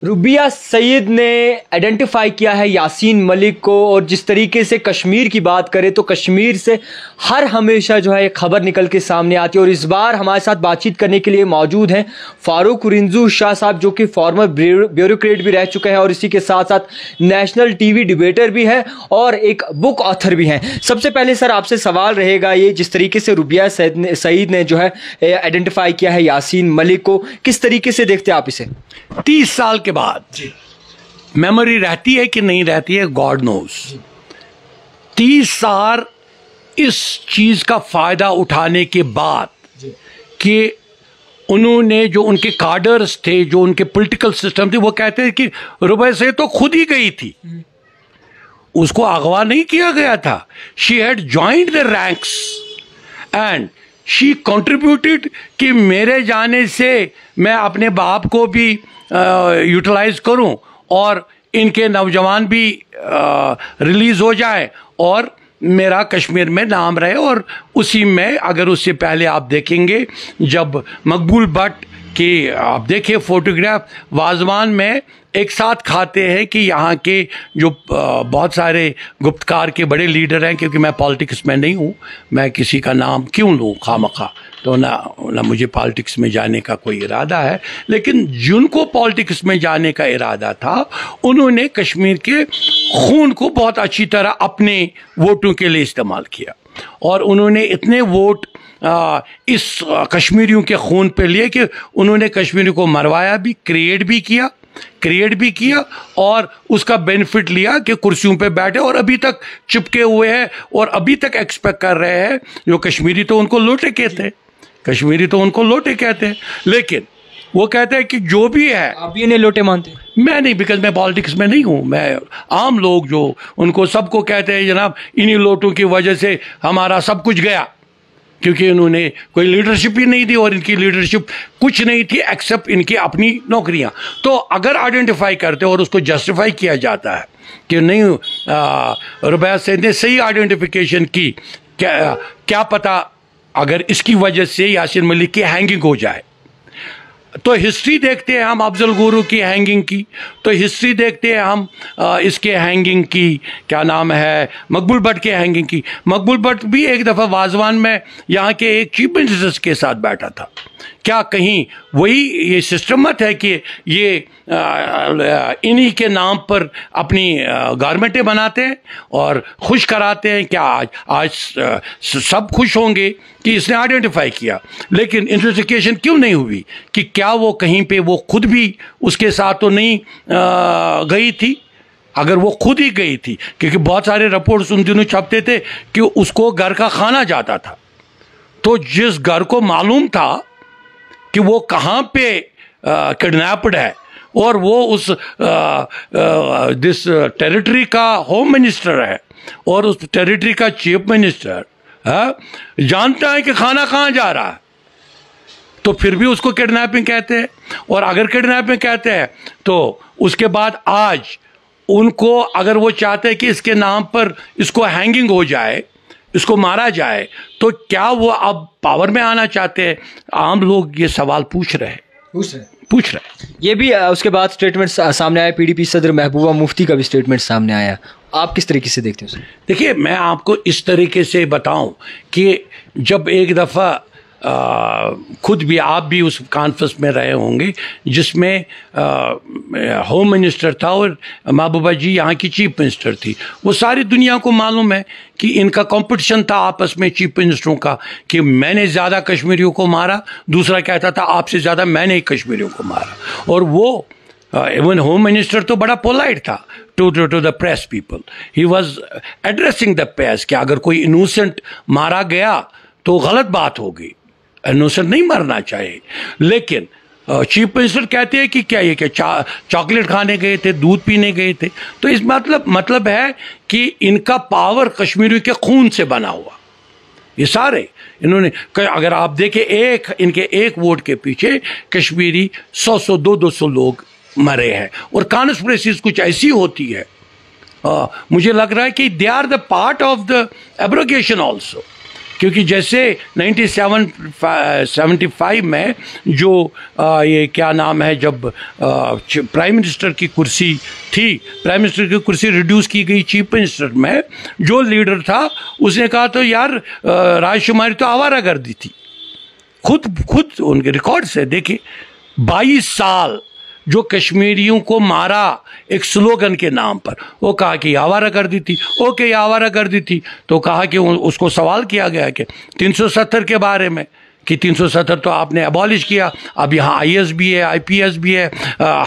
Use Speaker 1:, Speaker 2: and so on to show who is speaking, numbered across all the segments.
Speaker 1: ربیہ سعید نے آئیڈینٹیفائی کیا ہے یاسین ملک کو، اور جس طریقے سے کشمیر کی بات کرے تو کشمیر سے ہر ہمیشہ جو ہے ایک خبر نکل کے سامنے آتی ہے، اور اس بار ہمارے ساتھ بات چیت کرنے کے لیے موجود ہیں فاروق رنزو شاہ صاحب، جو کہ فارمر بیوروکریٹ بھی رہ چکے ہیں اور اسی کے ساتھ ساتھ نیشنل ٹی وی ڈیبیٹر بھی ہیں اور ایک بک آتھر بھی ہیں۔ سب سے پہلے سر آپ سے سوال رہے گا، یہ جس طریقے سے ربیہ سعید نے جو ہے آئیڈینٹیفائی کیا ہے یاسین ملک کو، کس طریقے سے دیکھتے آپ اسے؟
Speaker 2: 30 سال کے بعد میموری رہتی ہے کہ نہیں رہتی ہے، گاڈ نوز۔ 30 سال اس چیز کا فائدہ اٹھانے کے بعد کہ انہوں نے جو ان کے کارڈرز تھے، جو ان کے پولیٹیکل سسٹم تھے، وہ کہتے ہیں کہ ربیہ سے تو خود ہی گئی تھی، اس کو اغوا نہیں کیا گیا تھا۔ She had joined the ranks and she contributed کہ میرے جانے سے میں اپنے باپ کو بھی یوٹیلائز کروں اور ان کے نوجوان بھی ریلیز ہو جائے اور میرا کشمیر میں نام رہے۔ اور اسی میں اگر اس سے پہلے آپ دیکھیں گے، جب مقبول بٹ کی آپ دیکھیں فوٹوگراف، وازوان میں ایک ساتھ کھاتے ہیں کہ یہاں کے جو بہت سارے گپتکار کے بڑے لیڈر ہیں، کیونکہ میں پالیٹکس میں نہیں ہوں، میں کسی کا نام کیوں لوں خواہ، تو نہ مجھے پالیٹکس میں جانے کا کوئی ارادہ ہے، لیکن جن کو پالیٹکس میں جانے کا ارادہ تھا انہوں نے کشمیر کے خون کو بہت اچھی طرح اپنے ووٹوں کے لیے استعمال کیا، اور انہوں نے اتنے ووٹ اس کشمیریوں کے خون پہ لیے کہ انہوں نے کشمیریوں کو مروایا بھی، کریٹ بھی کیا اور اس کا بینیفٹ لیا کہ کرسیوں پہ بیٹھے اور ابھی تک چپکے ہوئے ہیں اور ابھی تک ایکسپیکٹ کر رہے ہیں۔ جو کشمیری تو ان کو لوٹے کہتے ہیں، لیکن وہ کہتے ہیں کہ جو بھی ہے،
Speaker 1: آپ بھی انہیں لوٹے مانتے ہیں؟
Speaker 2: میں نہیں، بیکاز میں پالیٹکس میں نہیں ہوں، میں عام لوگ جو ان کو سب کو کہتے ہیں جناب انہی لوٹوں کی وجہ سے ہمارا سب کچھ گیا، کیونکہ انہوں نے کوئی لیڈرشپ ہی نہیں دی اور ان کی لیڈرشپ کچھ نہیں تھی ایکسپٹ ان کی اپنی نوکریاں۔ تو اگر آئیڈینٹیفائی کرتے اور اس کو جسٹیفائی کیا جاتا ہے کہ نہیں ربیہ سعید نے صحیح آئیڈینٹیفیکیشن کی، کیا پتہ اگر اس کی وجہ سے یاسین ملک کی ہینگنگ ہو جائے، تو ہسٹری دیکھتے ہیں ہم افضل گورو کی ہینگنگ کی، تو ہسٹری دیکھتے ہیں ہم اس کے ہینگنگ کی، کیا نام ہے، مقبول بٹ کے ہینگنگ کی۔ مقبول بٹ بھی ایک دفعہ وازوان میں یہاں کے ایک چیف منسٹر کے ساتھ بیٹھا تھا۔ کیا کہیں وہی یہ سسٹم مت ہے کہ یہ انہی کے نام پر اپنی گارمنٹیں بناتے ہیں اور خوش کراتے ہیں؟ کیا آج سب خوش ہوں گے کہ اس نے آئیڈینٹیفائی کیا، لیکن انویسٹیگیشن کیوں نہیں ہوئی کہ کیا وہ کہیں پہ وہ خود بھی اس کے ساتھ تو نہیں گئی تھی؟ اگر وہ خود ہی گئی تھی، کیونکہ بہت سارے رپورٹس ان دنوں چھپتے تھے کہ اس کو گھر کا کھانا جاتا تھا، تو جس گھر کو معلوم تھا کہ وہ کہاں پہ کڈنیپڈ ہے اور وہ اس ٹیریٹری کا ہوم منسٹر ہے اور اس ٹیریٹری کا چیف منسٹر جانتا ہے کہ کھانا کہاں جا رہا ہے، تو پھر بھی اس کو کڈنیپنگ کہتے ہیں۔ اور اگر کڈنیپنگ کہتے ہیں تو اس کے بعد آج ان کو اگر وہ چاہتے ہیں کہ اس کے نام پر اس کو ہینگنگ ہو جائے، اس کو مارا جائے، تو کیا وہ اب پاور میں آنا چاہتے ہیں؟ عام لوگ یہ سوال پوچھ رہے ہیں۔
Speaker 1: یہ بھی اس کے بعد سٹیٹمنٹ سامنے آیا، پی ڈی پی صدر محبوبہ مفتی کا بھی سٹیٹمنٹ سامنے آیا، آپ کس طریقے سے دیکھتے ہیں؟
Speaker 2: دیکھیے، میں آپ کو اس طریقے سے بتاؤں کہ جب ایک دفعہ خود بھی آپ بھی اس کانفرنس میں رہے ہوں گے جس میں ہوم منسٹر تھا اور محبوبہ جی یہاں کی چیف منسٹر تھی، وہ ساری دنیا کو معلوم ہے کہ ان کا کمپٹیشن تھا آپس میں چیف منسٹروں کا کہ میں نے زیادہ کشمیریوں کو مارا، دوسرا کہتا تھا آپ سے زیادہ میں نے کشمیریوں کو مارا، اور وہ ایون ہوم منسٹر تو بڑا پولائٹ تھا to the press people, he was addressing the press کہ اگر کوئی انوسنٹ مارا گیا تو غلط بات ہوگی، انوسنٹ نہیں مرنا چاہیے، لیکن چیف منسٹر کہتے ہیں کہ کیا یہ کہ چاکلیٹ کھانے گئے تھے، دودھ پینے گئے تھے، تو اس مطلب ہے کہ ان کا پاور کشمیریوں کے خون سے بنا ہوا، یہ سارے انہوں نے، اگر آپ دیکھیں ان کے ایک ووٹ کے پیچھے کشمیری 100 200 لوگ مرے ہیں، اور کانسپریسیز کچھ ایسی ہوتی ہے، مجھے لگ رہا ہے کہ they are the part of the abrogation also, کیونکہ جیسے 1975 میں جو یہ کیا نام ہے، جب پرائم منسٹر کی کرسی تھی، پرائم منسٹر کی کرسی ریڈیوس کی گئی چیف منسٹر میں، جو لیڈر تھا اس نے کہا تو یار رائے شماری تو آوارہ گردی تھی. خود ان کے ریکارڈ سے دیکھیں، 22 سال جو کشمیریوں کو مارا ایک سلوگن کے نام پر، وہ کہا کہ یہ آوارہ گردی تھی. اوکے یہ آوارہ گردی تھی، تو کہا کہ اس کو سوال کیا گیا کہ 370 کے بارے میں، کہ 370 تو آپ نے ابالش کیا، اب یہاں آئی ایس بھی ہے، آئی پی ایس بھی ہے،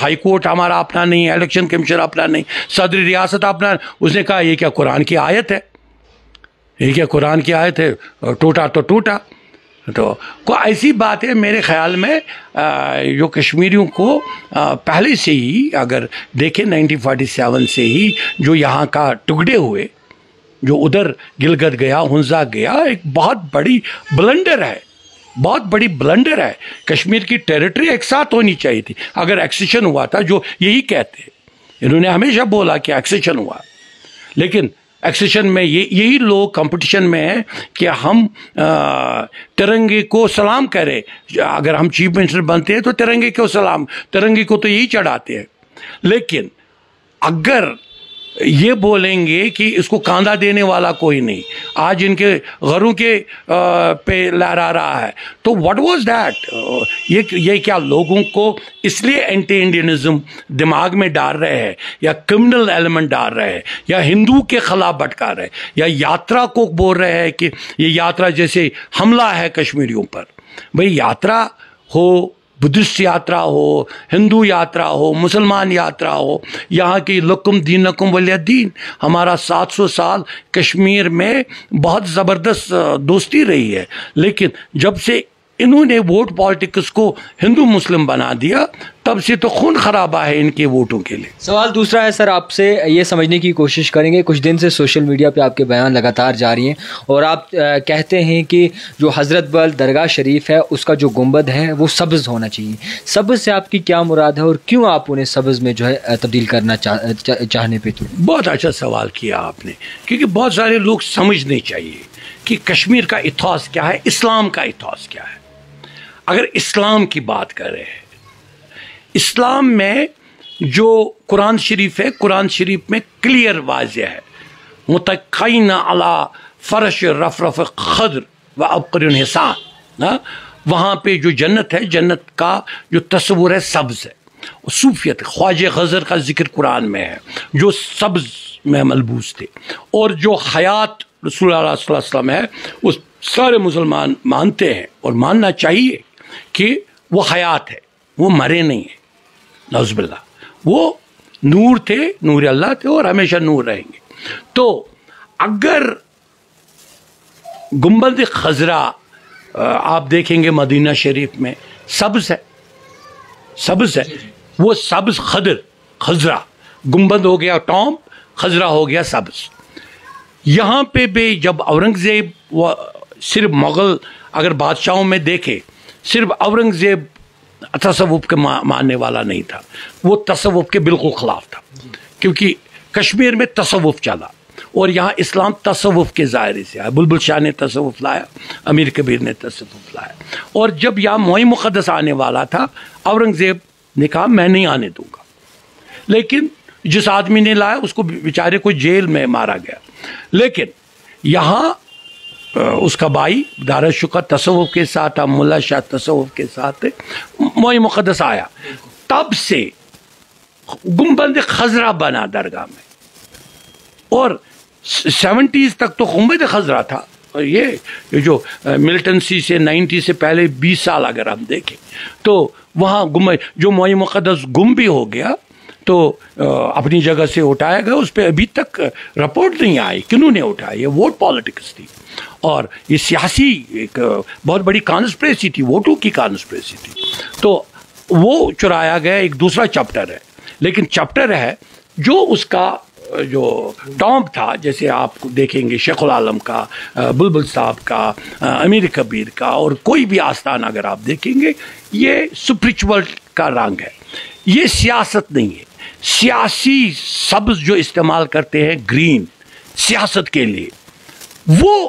Speaker 2: ہائی کورٹ ہمارا اپنا نہیں ہے، الیکشن کمیشن اپنا نہیں، صدر ریاست اپنا. اس نے کہا یہ کیا قرآن کی آیت ہے، یہ کیا قرآن کی آیت ہے، ٹوٹا تو ٹوٹا. تو کوئی ایسی بات ہے میرے خیال میں جو کشمیریوں کو پہلے سے ہی اگر دیکھیں 1947 سے ہی جو یہاں کا ٹکڑے ہوئے، جو ادھر گلگت گیا، ہنزا گیا، ایک بہت بڑی بلنڈر ہے، بہت بڑی بلنڈر ہے. کشمیر کی ٹیریٹری ایک ساتھ ہونی چاہیے تھی. اگر ایکسیشن ہوا تھا، جو یہی کہتے ہیں، انہوں نے ہمیشہ بولا کہ ایکسیشن ہوا، لیکن ایکسیشن میں یہی لوگ کمپٹیشن میں ہیں کہ ہم ترنگے کو سلام کریں. اگر ہم چیف منسٹر بنتے ہیں تو ترنگے کو سلام، ترنگے کو تو یہی چڑھاتے ہیں. لیکن اگر یہ بولیں گے کہ اس کو کاندھا دینے والا کوئی نہیں، آج ان کے گھروں کے پہ لہرا رہا ہے، تو واٹ واز دیٹ؟ یہ کیا لوگوں کو اس لیے اینٹی انڈینزم دماغ میں ڈال رہے ہیں، یا کرمنل ایلیمنٹ ڈال رہے ہیں، یا ہندو کے خلاف بھٹکا رہے ہیں، یا یاترا کو بول رہے ہیں کہ یہ یاترا جیسے حملہ ہے کشمیریوں پر. بھئی یاترا ہو، بدھسٹ یاترا ہو، ہندو یاترا ہو، مسلمان یاترا ہو، یہاں کی لکم دینکم ولی دین، ہمارا 700 سال کشمیر میں بہت زبردست دوستی رہی ہے. لیکن جب سے انہوں نے ووٹ پالیٹکس کو ہندو مسلم بنا دیا، تب سے تو خون خرابہ ہے ان کے ووٹوں کے لیے.
Speaker 1: سوال دوسرا ہے سر، آپ سے یہ سمجھنے کی کوشش کریں گے، کچھ دن سے سوشل میڈیا پہ آپ کے بیان لگاتار جاری ہیں اور آپ کہتے ہیں کہ جو حضرت بل درگاہ شریف ہے اس کا جو گنبد ہے وہ سبز ہونا چاہیے. سبز سے آپ کی کیا مراد ہے اور کیوں آپ انہیں سبز میں جو ہے تبدیل کرنا چاہنے پہ؟
Speaker 2: بہت اچھا سوال کیا آپ نے، کیونکہ بہت سارے لوگ سمجھنے چاہیے کہ کشمیر کا ایتھوس کیا ہے، اسلام کا ایتھوس کیا ہے. اگر اسلام کی بات کریں، اسلام میں جو قرآن شریف ہے، قرآن شریف میں کلیئر واضح ہے، متقین علی فرش رفرف خضر و ابقر حسان. وہاں پہ جو جنت ہے، جنت کا جو تصور ہے سبز ہے. صوفیت خواجہ غزر کا ذکر قرآن میں ہے، جو سبز میں ملبوس تھے. اور جو حیات رسول اللہ صلی اللہ علیہ وسلم ہے، وہ سارے مسلمان مانتے ہیں اور ماننا چاہیے کہ وہ حیات ہے، وہ مرے نہیں ہیں. نعوذ باللہ، وہ نور تھے، نور اللہ تھے اور ہمیشہ نور رہیں گے. تو اگر گنبد خضرا آپ دیکھیں گے مدینہ شریف میں سبز ہے، سبز ہے، وہ سبز خضرا گنبد ہو گیا ٹام، خضرا ہو گیا سبز. یہاں پہ بھی جب اورنگزیب صرف مغل اگر بادشاہوں میں دیکھے، صرف اورنگزیب تصوف کے ماننے والا نہیں تھا، وہ تصوف کے بالکل خلاف تھا، کیونکہ کشمیر میں تصوف چلا اور یہاں اسلام تصوف کے ظاہرے سے آیا. بلبل شاہ نے تصوف لایا، امیر کبیر نے تصوف لایا. اور جب یہاں معین مقدس آنے والا تھا، اورنگزیب نے کہا میں نہیں آنے دوں گا. لیکن جس آدمی نے لایا اس کو بیچارے کو جیل میں مارا گیا. لیکن یہاں اس کا بھائی دارا شکر تصوف کے ساتھ، ملا شاہ تصوف کے ساتھ، معین مقدس آیا، تب سے گنبد خضرا بنا درگاہ میں. اور 70s تک تو گنبد خضرا تھا. اور یہ جو ملٹنسی سے 90 سے پہلے 20 سال اگر ہم دیکھیں تو وہاں جو معین مقدس گم بھی ہو گیا تو اپنی جگہ سے اٹھایا گیا. اس پہ ابھی تک رپورٹ نہیں آئی کنہوں نے اٹھایا. یہ ووٹ پالیٹکس تھی اور یہ سیاسی ایک بہت بڑی کانسپریسی تھی، ووٹوں کی کانسپریسی تھی. تو وہ چرایا گیا، ایک دوسرا چیپٹر ہے. لیکن چیپٹر ہے جو اس کا جو ٹامب تھا، جیسے آپ دیکھیں گے شیخ العالم کا، بلبل صاحب کا، امیر کبیر کا، اور کوئی بھی آستان اگر آپ دیکھیں گے، یہ سپریچول کا رنگ ہے، یہ سیاست نہیں ہے. سیاسی سبز جو استعمال کرتے ہیں گرین سیاست کے لیے، وہ